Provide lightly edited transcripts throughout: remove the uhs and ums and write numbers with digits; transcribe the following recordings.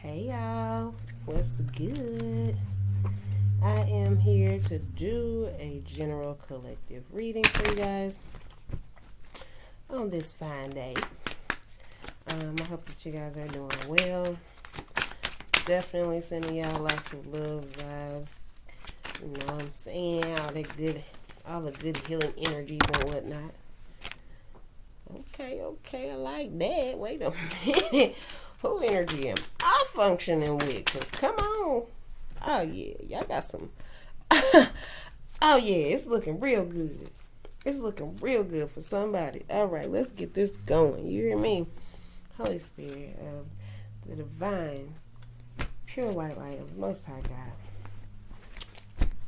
Hey y'all, what's good? I am here to do a general collective reading for you guys on this fine day. I hope that you guys are doing well. Definitely sending y'all lots of love vibes. You know what I'm saying? All the good healing energies and whatnot. Okay, I like that. Wait a minute. Who energy am I functioning with? Cause come on. Oh yeah, y'all got some. Oh yeah, it's looking real good. It's looking real good for somebody. All right, let's get this going. You hear me? Holy Spirit of the divine, pure white light of the Most High God.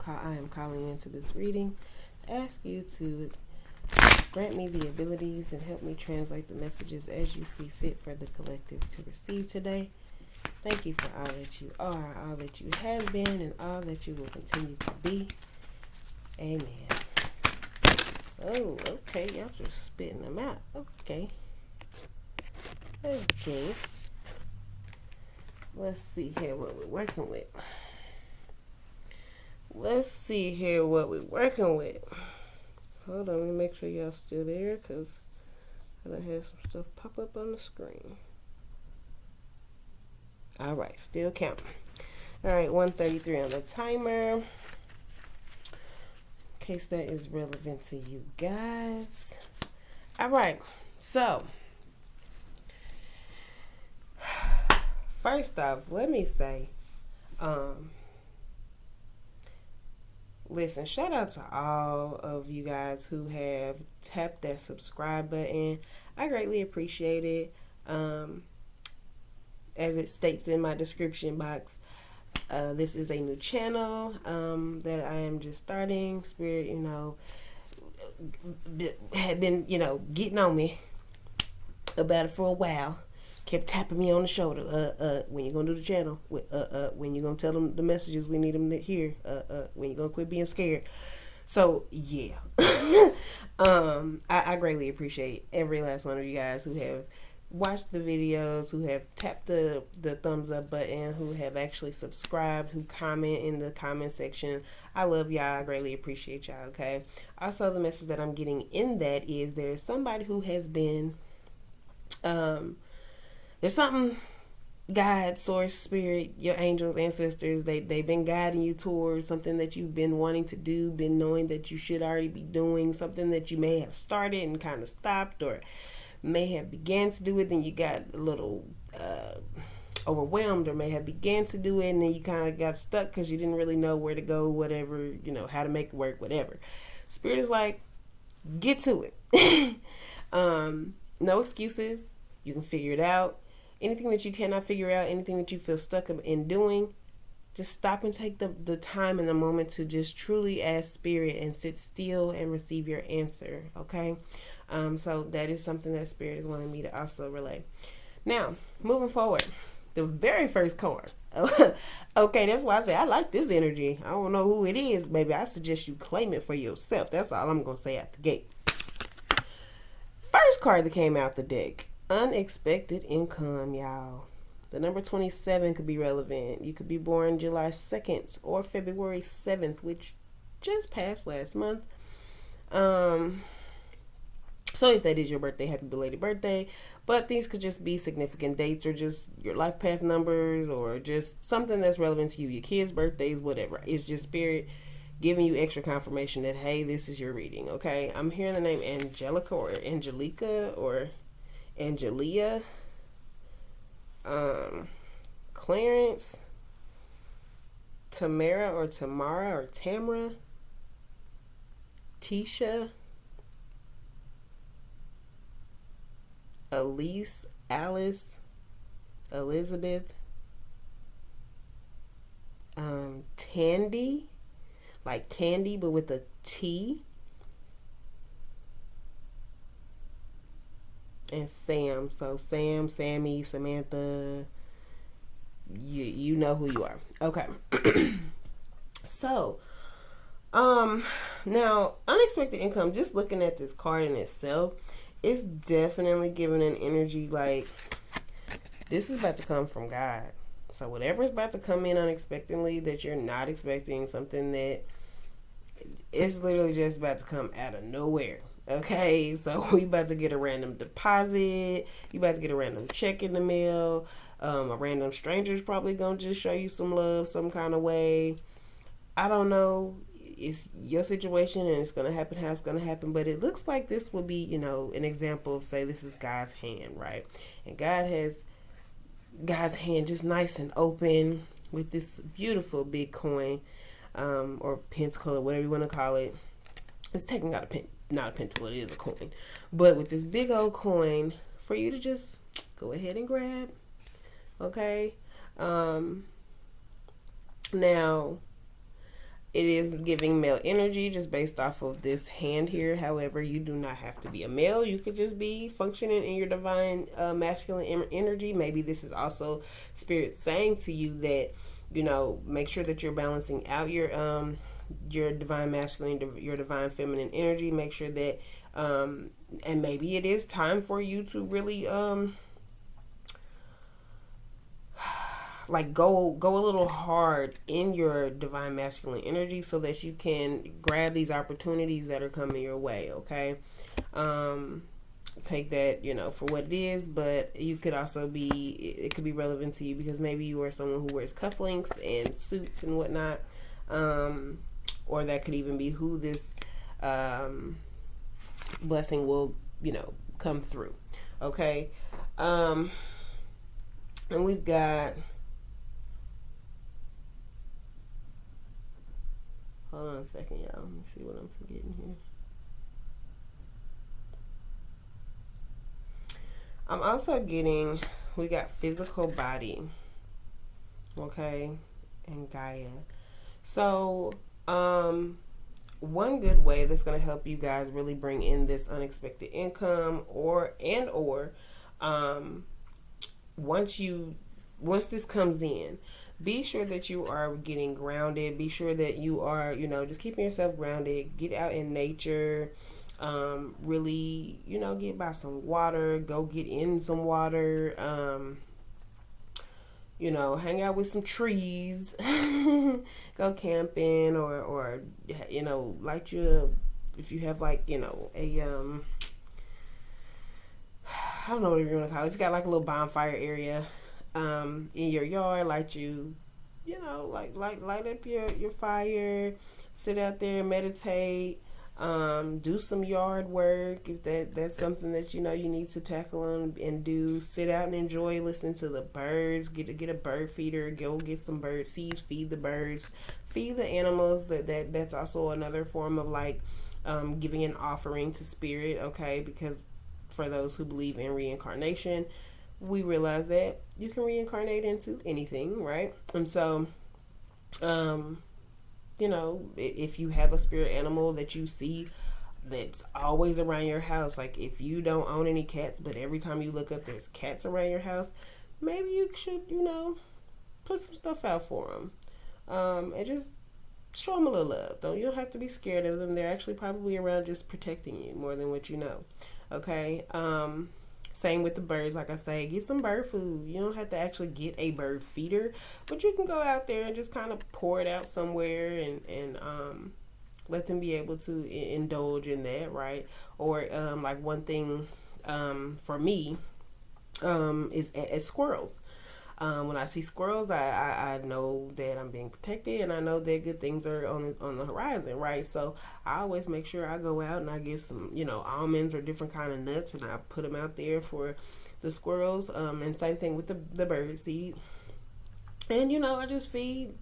I am calling into this reading to ask you to grant me the abilities and help me translate the messages as you see fit for the collective to receive today. Thank you for all that you are, all that you have been, and all that you will continue to be. Amen. Oh, okay. Y'all just spitting them out. Okay. Let's see here what we're working with. Hold on, let me make sure y'all still there, because I done had some stuff pop up on the screen. All right, still counting. All right, 1:33 on the timer. In case that is relevant to you guys. All right, so first off, let me say, listen, shout out to all of you guys who have tapped that subscribe button. I greatly appreciate it. As it states in my description box, this is a new channel that I am just starting. Spirit, had been, getting on me about it for a while. Kept tapping me on the shoulder. When you gonna do the channel? When you gonna tell them the messages we need them to hear? When you gonna quit being scared? So yeah, I greatly appreciate every last one of you guys who have watched the videos, who have tapped the thumbs up button, who have actually subscribed, who comment in the comment section. I love y'all. I greatly appreciate y'all. Okay. Also, the message that I'm getting in that is there is somebody who has been there's something God, source, spirit, your angels, ancestors, they've been guiding you towards something that you've been wanting to do, been knowing that you should already be doing, something that you may have started and kind of stopped, or may have began to do it, then you got a little overwhelmed, or may have began to do it and then you kind of got stuck because you didn't really know where to go, whatever, how to make it work, whatever. Spirit is like, get to it. No excuses. You can figure it out. Anything that you cannot figure out, anything that you feel stuck in doing, just stop and take the time and the moment to just truly ask Spirit and sit still and receive your answer, okay? So that is something that Spirit is wanting me to also relay. Now, moving forward, the very first card. Okay, that's why I say I like this energy. I don't know who it is, baby. I suggest you claim it for yourself. That's all I'm going to say at the gate. First card that came out the deck. Unexpected income, y'all. The number 27 could be relevant. You could be born July 2nd or February 7th, which just passed last month. So if that is your birthday, happy belated birthday. But these could just be significant dates, or just your life path numbers, or just something that's relevant to you, your kids' birthdays, whatever. It's just Spirit giving you extra confirmation that, hey, this is your reading, okay? I'm hearing the name Angelica or Angelica or Angelia, Clarence, Tamara or Tamara or Tamra, Tisha, Elise, Alice, Elizabeth, Tandy, like candy but with a T, and Sam. So Sam, Sammy, Samantha, you know who you are. Okay. So, now unexpected income, just looking at this card in itself, it's definitely giving an energy like this is about to come from God. So whatever's about to come in unexpectedly that you're not expecting, something that is literally just about to come out of nowhere. Okay, so we about to get a random deposit. You about to get a random check in the mail. A random stranger's probably gonna just show you some love some kind of way. I don't know. It's your situation and it's gonna happen how it's gonna happen. But it looks like this will be, an example of, say, this is God's hand, right? And God has God's hand just nice and open with this beautiful big coin, or pentacle, or whatever you want to call it. It's taking out not a pentacle, it is a coin. But with this big old coin for you to just go ahead and grab. Okay. Now, it is giving male energy just based off of this hand here. However, you do not have to be a male. You could just be functioning in your divine masculine energy. Maybe this is also Spirit saying to you that, make sure that you're balancing out your divine masculine, your divine feminine energy. Make sure that, and maybe it is time for you to really like go a little hard in your divine masculine energy so that you can grab these opportunities that are coming your way. Okay. Take that, for what it is, but you could also it could be relevant to you because maybe you are someone who wears cufflinks and suits and whatnot. Or that could even be who this blessing will, come through. Okay. And we've got, hold on a second, y'all. Let me see what I'm forgetting here. I'm also getting, we got physical body, okay, and Gaia. So, one good way that's going to help you guys really bring in this unexpected income or once this comes in, be sure that you are getting grounded. Be sure that you are, just keeping yourself grounded. Get out in nature. Really, get by some water. Go get in some water. Hang out with some trees. Go camping or light you, if you have like, a I don't know what you want to call it. If you got like a little bonfire area in your yard, light up your fire, sit out there, meditate, do some yard work if that's something that you need to tackle and do. Sit out and enjoy listening to the birds. Get a bird feeder. Go get some bird seeds. Feed the birds. Feed the animals. That's also another form of like giving an offering to spirit. Okay, because for those who believe in reincarnation, we realize that you can reincarnate into anything, right? And so, if you have a spirit animal that you see that's always around your house, like if you don't own any cats, but every time you look up, there's cats around your house, maybe you should, put some stuff out for them, and just show them a little love. You don't have to be scared of them. They're actually probably around just protecting you more than what you know. Okay. Same with the birds. Like I say, get some bird food. You don't have to actually get a bird feeder, but you can go out there and just kind of pour it out somewhere and let them be able to indulge in that, right? Or like one thing for me is squirrels. When I see squirrels, I know that I'm being protected, and I know that good things are on the horizon, right? So I always make sure I go out and I get some, almonds or different kind of nuts, and I put them out there for the squirrels. And same thing with the bird seed. And I just feed.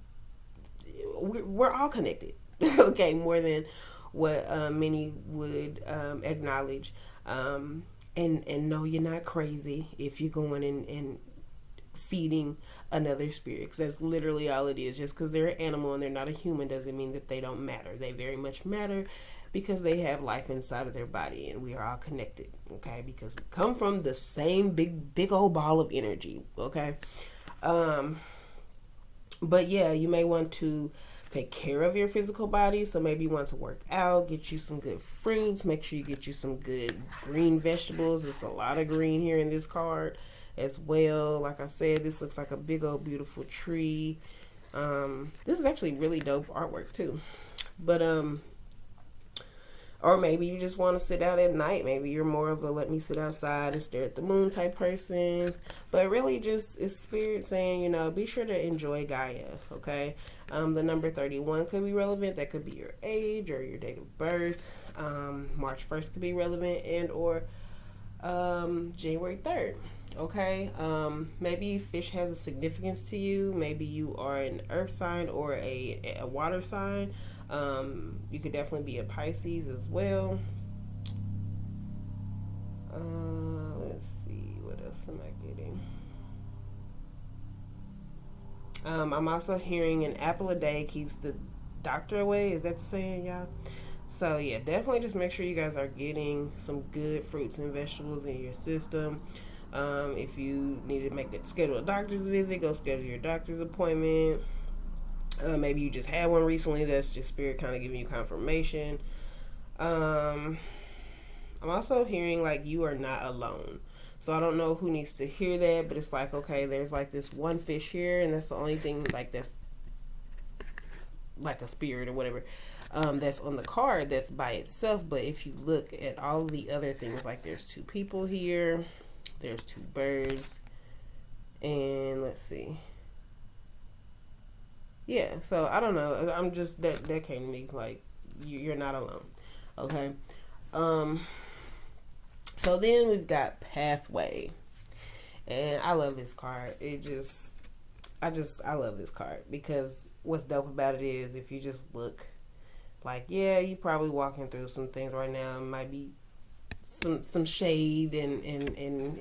We're all connected, okay, more than what many would acknowledge. And no, you're not crazy if you're going and feeding another spirit, because that's literally all it is. Just because they're an animal and they're not a human doesn't mean that they don't matter. They very much matter because they have life inside of their body, and we are all connected, okay? Because we come from the same big old ball of energy, okay? But yeah, you may want to take care of your physical body. So maybe you want to work out, get you some good fruits, make sure you get you some good green vegetables. There's a lot of green here in this card. as well. Like I said, this looks like a big old beautiful tree. This is actually really dope artwork too. But or maybe you just want to sit out at night. Maybe you're more of a let me sit outside and stare at the moon type person. But really just it's spirit saying, be sure to enjoy Gaia, okay? The number 31 could be relevant. That could be your age or your date of birth. March 1st could be relevant, and or January 3rd. Okay, maybe fish has a significance to you. Maybe you are an earth sign or a water sign. You could definitely be a Pisces as well. Let's see, what else am I getting? I'm also hearing an apple a day keeps the doctor away. Is that the saying, y'all? So yeah, definitely just make sure you guys are getting some good fruits and vegetables in your system. If you need to schedule a doctor's visit, go schedule your doctor's appointment. Maybe you just had one recently. That's just spirit kind of giving you confirmation. I'm also hearing like you are not alone. So I don't know who needs to hear that, but it's like, okay, there's like this one fish here, and that's the only thing like that's like a spirit or whatever that's on the card that's by itself. But if you look at all the other things, like there's two people here, there's two birds, and let's see. Yeah, so I don't know. I'm just that came to me like you're not alone. Okay. So then we've got Pathway, and I love this card. I love this card because what's dope about it is if you just look, like, yeah, you probably walking through some things right now. It might be some shade and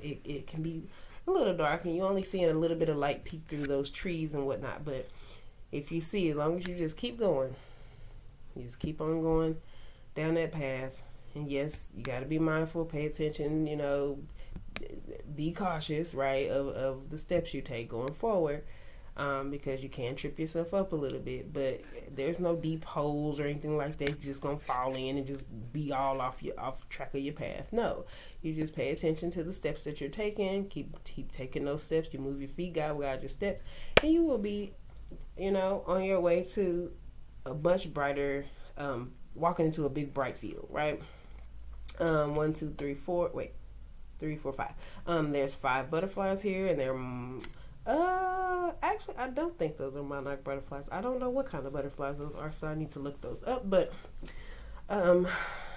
it can be a little dark, and you only seeing a little bit of light peek through those trees and whatnot. But if you see, as long as you just keep going, you just keep on going down that path. And yes, you got to be mindful, pay attention, be cautious, right, of the steps you take going forward, because you can trip yourself up a little bit. But there's no deep holes or anything like that. You're just going to fall in and just be all off track of your path. No, you just pay attention to the steps that you're taking. Keep taking those steps. You move your feet, guide your steps, and you will be, on your way to a much brighter, walking into a big bright field, right? 1, 2, 3, 4. Wait, 3, 4, 5. There's 5 butterflies here, and they're actually I don't think those are monarch butterflies. I don't know what kind of butterflies those are, so I need to look those up. But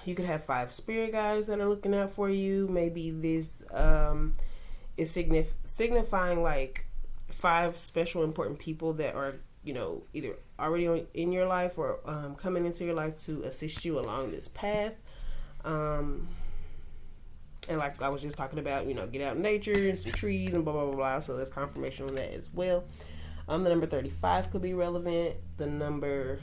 you could have 5 spirit guides that are looking out for you. Maybe this is signifying like 5 special important people that are either already in your life or coming into your life to assist you along this path. And like I was just talking about, get out in nature and some trees and blah, blah, blah, blah. So there's confirmation on that as well. The number 35 could be relevant. The number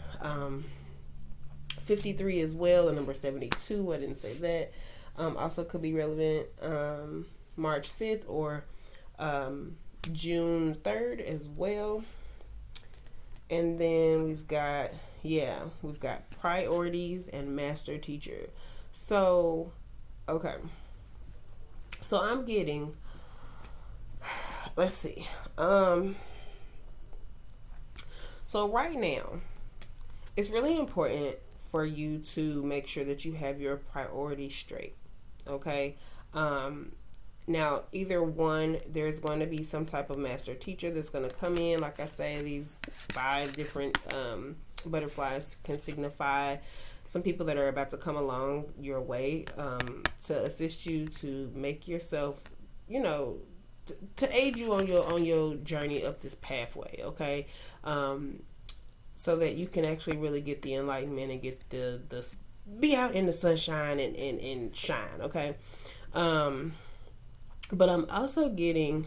53 as well. The number 72, I didn't say that. Also could be relevant. March 5th or June 3rd as well. And then we've got priorities and master teacher. So, okay. So I'm getting, let's see. So right now, it's really important for you to make sure that you have your priorities straight. Okay. Now, either one, there's going to be some type of master teacher that's going to come in. Like I say, these 5 different butterflies can signify some people that are about to come along your way to assist you to make yourself, to aid you on your journey up this pathway. Okay, so that you can actually really get the enlightenment and get the be out in the sunshine and shine. Okay. But I'm also getting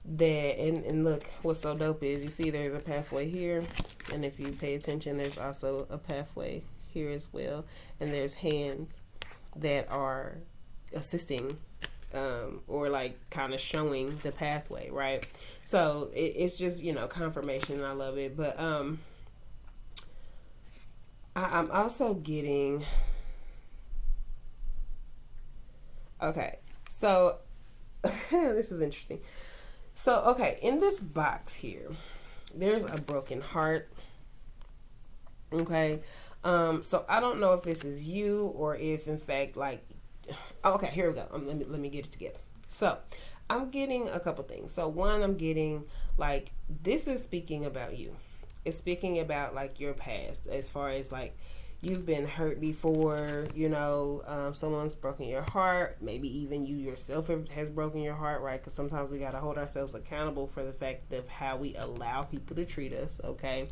that, and look, what's so dope is you see there's a pathway here, and if you pay attention, there's also a pathway here as well, and there's hands that are assisting or like kind of showing the pathway, right? So it's just confirmation, and I love it. But I'm also getting, okay, so This is interesting. So, okay, in this box here, there's a broken heart. Okay. So I don't know if this is you or if in fact like okay, here we go. Let me get it together. So I'm getting a couple things. So one, I'm getting like this is speaking about you. It's speaking about like your past as far as like you've been hurt before, someone's broken your heart, maybe even you yourself has broken your heart, right? Because sometimes we got to hold ourselves accountable for the fact of how we allow people to treat us, okay?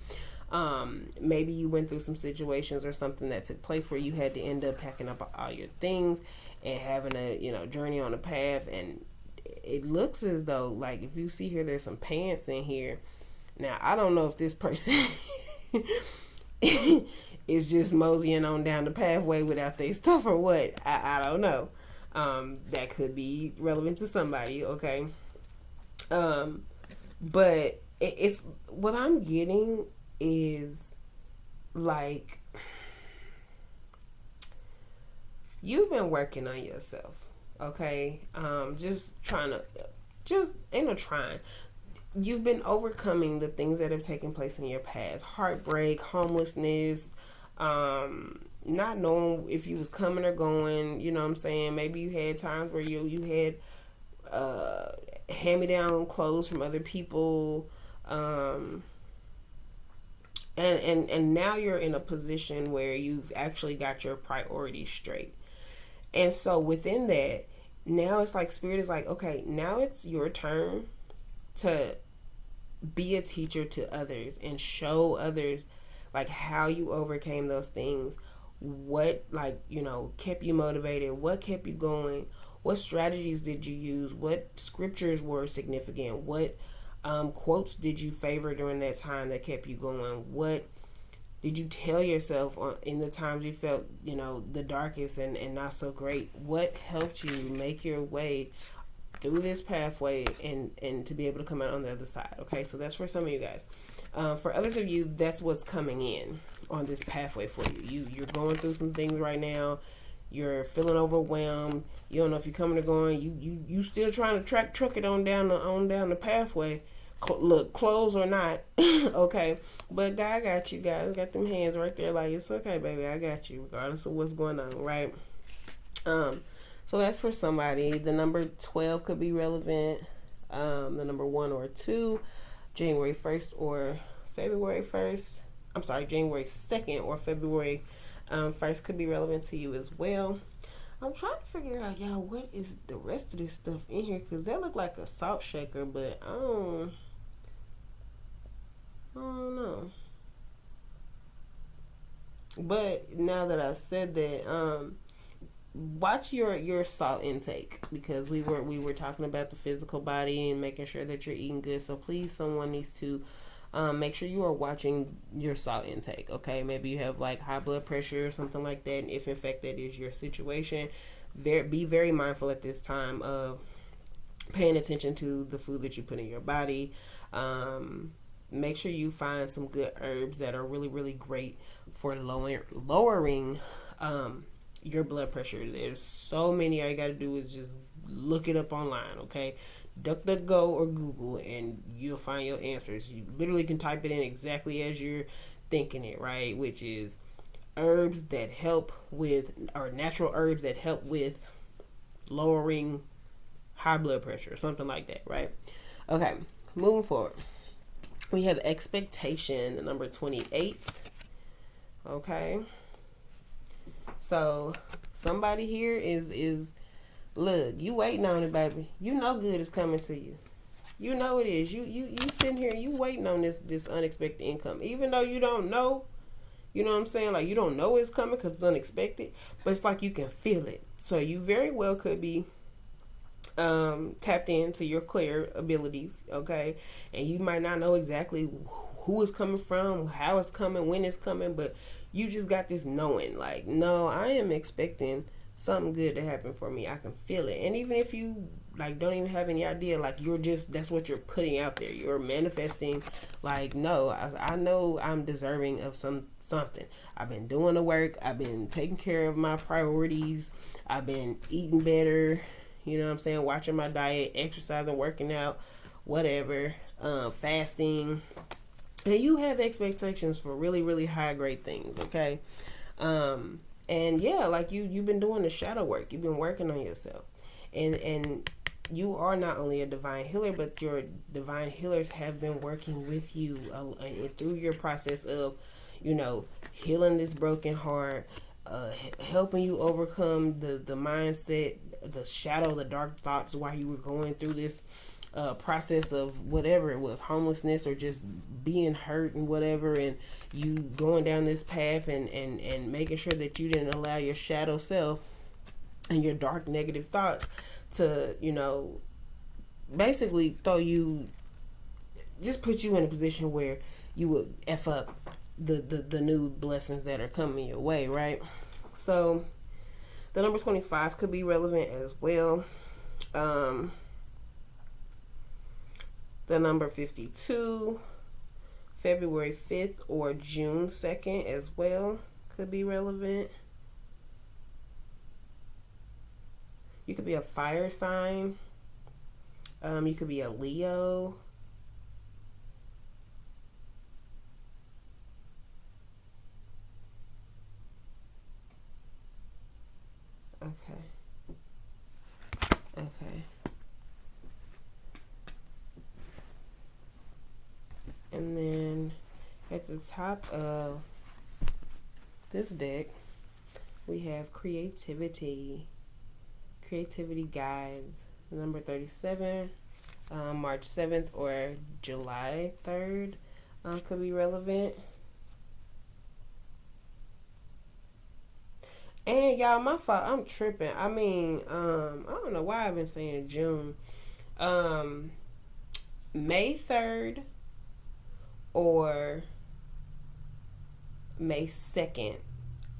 Maybe you went through some situations or something that took place where you had to end up packing up all your things and having a journey on a path, and it looks as though like if you see here there's some pants in here. Now I don't know if this person is just moseying on down the pathway without their stuff or what. I don't know. That could be relevant to somebody, okay? But it's what I'm getting is like you've been working on yourself, okay? You've been overcoming the things that have taken place in your past, heartbreak, homelessness, not knowing if you was coming or going, you know what I'm saying? Maybe you had times where you had hand-me-down clothes from other people, and now you're in a position where you've actually got your priorities straight. And so within that, now it's like Spirit is like, okay, now it's your turn to be a teacher to others and show others like how you overcame those things, what kept you motivated, what kept you going, what strategies did you use, what scriptures were significant, what quotes did you favor during that time that kept you going, what did you tell yourself in the times you felt the darkest and not so great, what helped you make your way through this pathway and to be able to come out on the other side. Okay, so that's for some of you guys. For others of you, that's what's coming in on this pathway for you. You're going through some things right now. You're feeling overwhelmed. You don't know if you're coming or going. You still trying to truck it on down the pathway. Look, clothes or not, okay. But God got you guys. Got them hands right there. Like it's okay, baby. I got you, regardless of what's going on, right? So that's for somebody. The number 12 could be relevant. The number 1 or 2, January 1st or February 1st. I'm sorry, January 2nd or February 1st could be relevant to you as well. I'm trying to figure out, y'all, what is the rest of this stuff in here? Because that looked like a salt shaker, but I don't know. But now that I've said that, watch your salt intake, because we were talking about the physical body and making sure that you're eating good. So please, someone needs to make sure you are watching your salt intake. Okay, maybe you have like high blood pressure or something like that, and if in fact that is your situation, be very mindful at this time of paying attention to the food that you put in your body. Make sure you find some good herbs that are really, really great for lowering your blood pressure. There's so many. All you got to do is just look it up online, okay? DuckDuckGo or Google, and you'll find your answers. You literally can type it in exactly as you're thinking it, right? Which is herbs that help with, or natural herbs that help with lowering high blood pressure, or something like that, right? Okay, moving forward. We have expectation, the number 28. Okay. So somebody here is look, you waiting on it, baby. You know good is coming to you. You know it is. You sitting here, you waiting on this unexpected income. Even though you don't know, you know what I'm saying? Like you don't know it's coming because it's unexpected, but it's like you can feel it. So you very well could be tapped into your clear abilities, okay? And you might not know exactly who it's coming from, how it's coming, when it's coming, but you just got this knowing, like, no, I am expecting something good to happen for me. I can feel it. And even if you like don't even have any idea, like you're just, that's what you're putting out there. You're manifesting, like, no, I know I'm deserving of something. I've been doing the work. I've been taking care of my priorities. I've been eating better. You know what I'm saying? Watching my diet, exercising, working out, whatever, fasting. And you have expectations for really, really high grade things, okay? And yeah, like you've been doing the shadow work. You've been working on yourself. And you are not only a divine healer, but your divine healers have been working with you through your process of, healing this broken heart, helping you overcome the mindset, the shadow, the dark thoughts while you were going through this process of whatever it was, homelessness or just being hurt and whatever, and you going down this path and making sure that you didn't allow your shadow self and your dark negative thoughts to, basically just put you in a position where you would F up the new blessings that are coming your way, right? So the number 25 could be relevant as well. The number 52, February 5th or June 2nd as well could be relevant. You could be a fire sign. You could be a Leo. Okay. And then at the top of this deck, we have creativity guides, number 37, March 7th or July 3rd could be relevant. And y'all, my fault, I'm tripping. I mean, I don't know why I've been saying June. May 3rd or May 2nd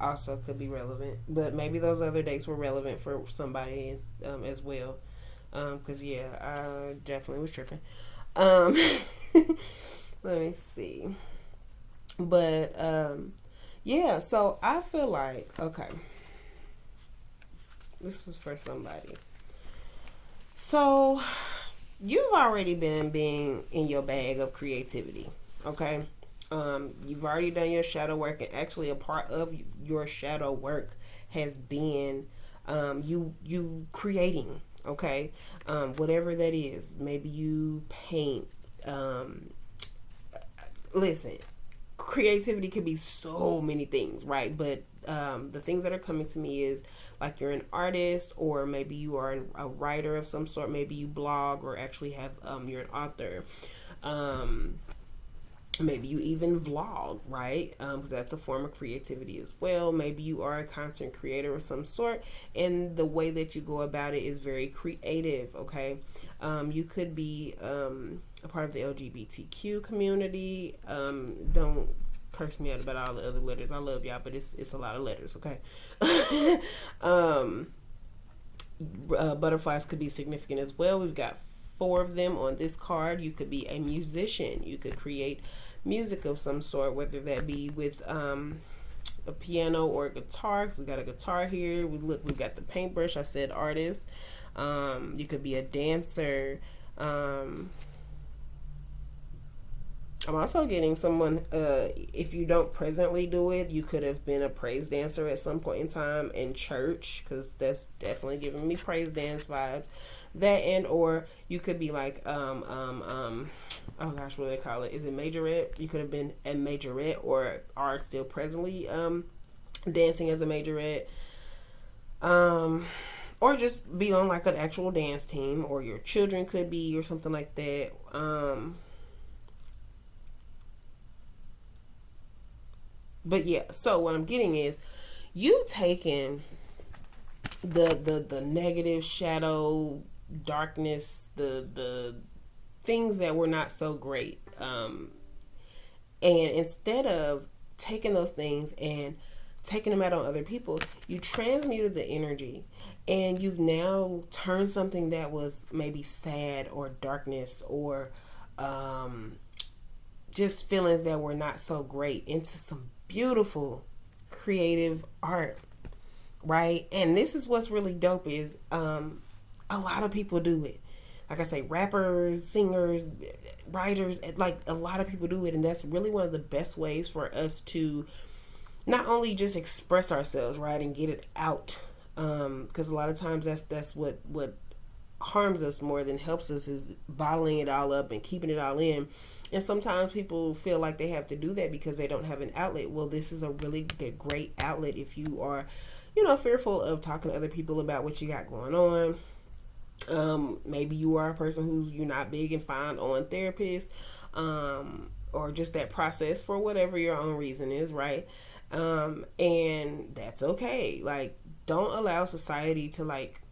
also could be relevant, but maybe those other dates were relevant for somebody as well, because I definitely was tripping. Let me see, but so I feel like, okay, this was for somebody. So you've already been being in your bag of creativity, okay? You've already done your shadow work, and actually a part of your shadow work has been you creating, okay? Whatever that is. Maybe you paint. Listen, creativity could be so many things, right? But the things that are coming to me is like you're an artist, or maybe you are a writer of some sort. Maybe you blog, or actually have you're an author. Maybe you even vlog, right? Because that's a form of creativity as well. Maybe you are a content creator of some sort, and the way that you go about it is very creative, okay? You could be a part of the LGBTQ community. Don't curse me out about all the other letters. I love y'all, but it's a lot of letters, okay? Butterflies could be significant as well. We've got 4 of them on this card. You could be a musician. You could create music of some sort, whether that be with a piano or a guitar, because we got a guitar here. We've got the paintbrush. I said artist. You could be a dancer. I'm also getting someone, if you don't presently do it, you could have been a praise dancer at some point in time in church, because that's definitely giving me praise dance vibes. That, and or you could be like oh gosh, what do they call it? Is it majorette? You could have been a majorette, or are still presently dancing as a majorette, or just be on like an actual dance team, or your children could be, or something like that. But yeah, so what I'm getting is you taking the negative shadow, darkness, the things that were not so great, and instead of taking those things and taking them out on other people, you transmuted the energy, and you've now turned something that was maybe sad or darkness or just feelings that were not so great into some beautiful creative art, right? And this is what's really dope is A lot of people do it. Like I say, rappers, singers, writers, like a lot of people do it. And that's really one of the best ways for us to not only just express ourselves, right, and get it out. Because a lot of times that's what harms us more than helps us, is bottling it all up and keeping it all in. And sometimes people feel like they have to do that because they don't have an outlet. Well, this is a really great outlet if you are, fearful of talking to other people about what you got going on. Maybe you are a person you're not big and fine on therapists, or just that process for whatever your own reason is, right? And that's okay. Like, don't allow society to like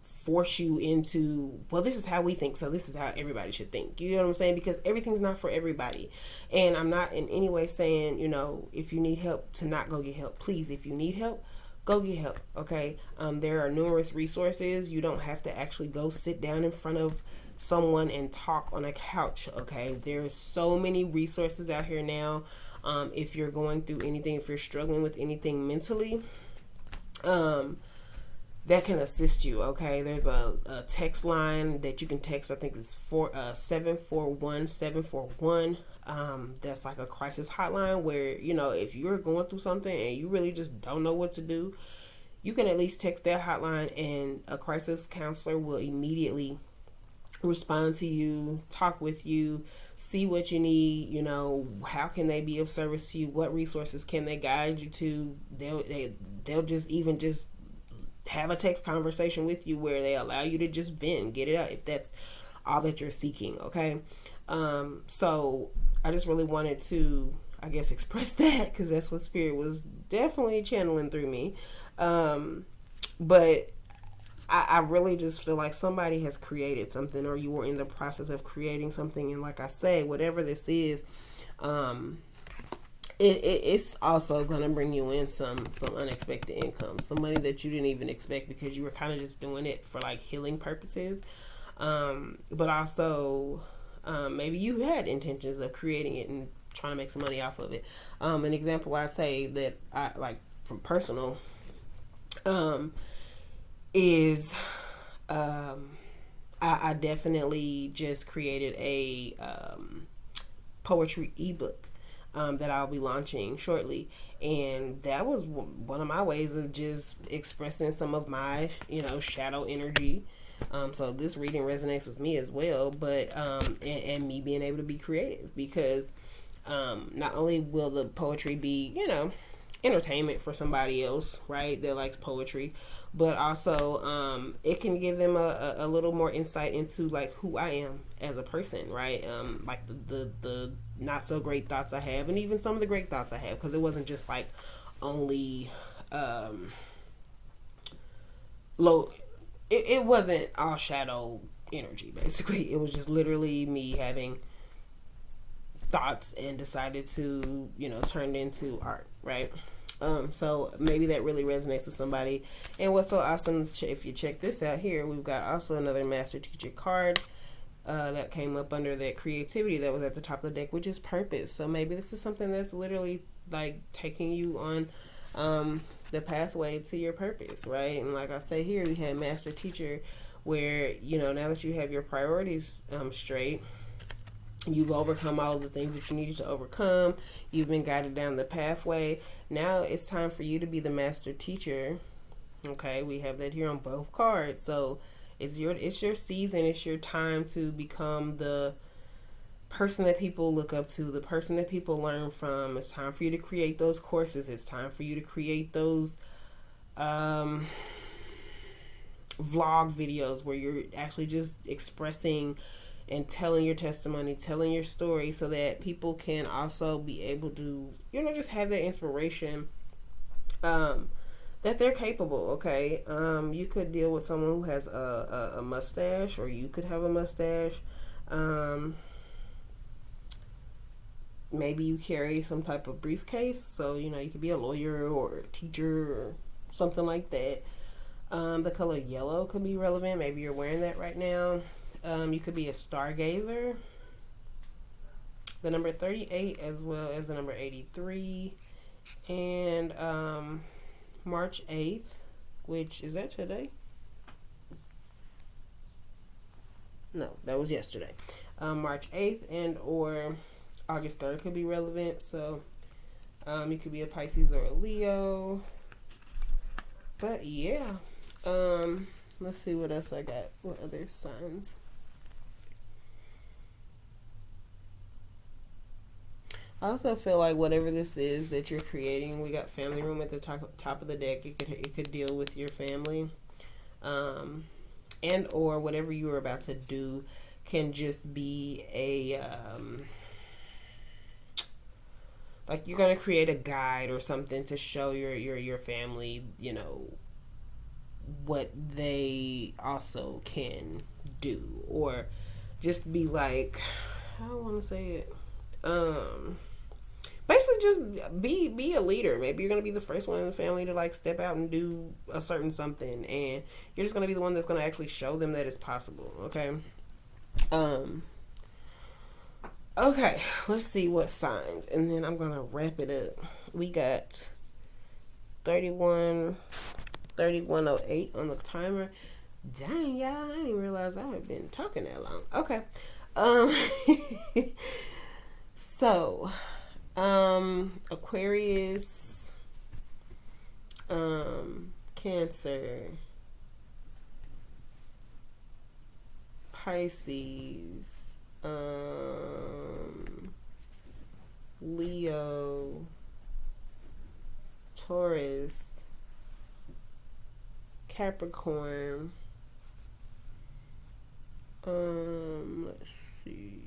force you into, well, this is how we think, so this is how everybody should think. You know what I'm saying? Because everything's not for everybody. And I'm not in any way saying, if you need help, to not go get help. Please, if you need help, go get help. Okay. There are numerous resources. You don't have to actually go sit down in front of someone and talk on a couch. Okay. There's so many resources out here now. If you're going through anything, if you're struggling with anything mentally, that can assist you. Okay, there's a text line that you can text. I think it's 741-741. That's like a crisis hotline where, if you're going through something and you really just don't know what to do, you can at least text that hotline, and a crisis counselor will immediately respond to you, talk with you, see what you need. How can they be of service to you? What resources can they guide you to? They'll just even just have a text conversation with you where they allow you to just vent and get it out if that's all that you're seeking. Okay. So I just really wanted to, I guess, express that, because that's what Spirit was definitely channeling through me. But I really just feel like somebody has created something, or you were in the process of creating something. And like I say, whatever this is, it's also going to bring you in some unexpected income, some money that you didn't even expect, because you were kind of just doing it for like healing purposes. But also, maybe you had intentions of creating it and trying to make some money off of it. An example I'd say that I like from personal, is, I definitely just created a, poetry ebook that I'll be launching shortly, and that was one of my ways of just expressing some of my shadow energy. So this reading resonates with me as well, but and me being able to be creative, because not only will the poetry be entertainment for somebody else, right, that likes poetry, but also it can give them a little more insight into like who I am as a person, right? Like the not so great thoughts I have, and even some of the great thoughts I have, because it wasn't just like only low. It wasn't all shadow energy. Basically, it was just literally me having thoughts and decided to turn it into art, right? So maybe that really resonates with somebody. And what's so awesome, if you check this out here, we've got also another master teacher card that came up under that creativity that was at the top of the deck, which is purpose. So maybe this is something that's literally like taking you on the pathway to your purpose, right? And like I say here, we had master teacher, where now that you have your priorities straight, you've overcome all of the things that you needed to overcome. You've been guided down the pathway. Now it's time for you to be the master teacher. Okay, we have that here on both cards. So it's your season. It's your time to become the person that people look up to, the person that people learn from. It's time for you to create those courses. It's time for you to create those vlog videos where you're actually just expressing and telling your testimony, telling your story, so that people can also be able to, just have that inspiration that they're capable. Okay, you could deal with someone who has a mustache, or you could have a mustache. Maybe you carry some type of briefcase, so you could be a lawyer or a teacher or something like that. The color yellow could be relevant. Maybe you're wearing that right now. You could be a stargazer. The number 38, as well as the number 83. And March 8th, which is that today? No, that was yesterday. March 8th and or August 3rd could be relevant. So you could be a Pisces or a Leo. But yeah. Let's see what else I got. What other signs? I also feel like whatever this is that you're creating, we got family room at the top of the deck. It could deal with your family, and or whatever you were about to do can just be a like you're gonna create a guide or something to show your family, what they also can do, or just be like, I don't want to say it. Basically just be a leader. Maybe you're gonna be the first one in the family to like step out and do a certain something, and you're just gonna be the one that's gonna actually show them that it's possible. Okay. Okay, let's see what signs, and then I'm gonna wrap it up. We got 31:08 on the timer. Dang, y'all, I didn't realize I had been talking that long. Okay. So, Aquarius, Cancer, Pisces, Leo, Taurus, Capricorn, let's see.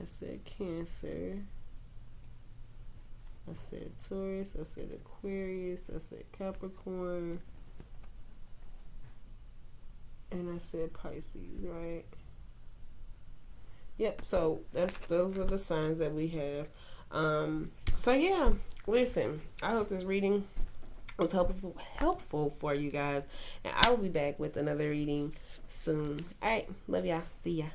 I said Cancer. I said Taurus. I said Aquarius. I said Capricorn. And I said Pisces, right? Yep, so those are the signs that we have. So yeah, listen, I hope this reading was helpful for you guys. And I will be back with another reading soon. Alright, love y'all. See ya.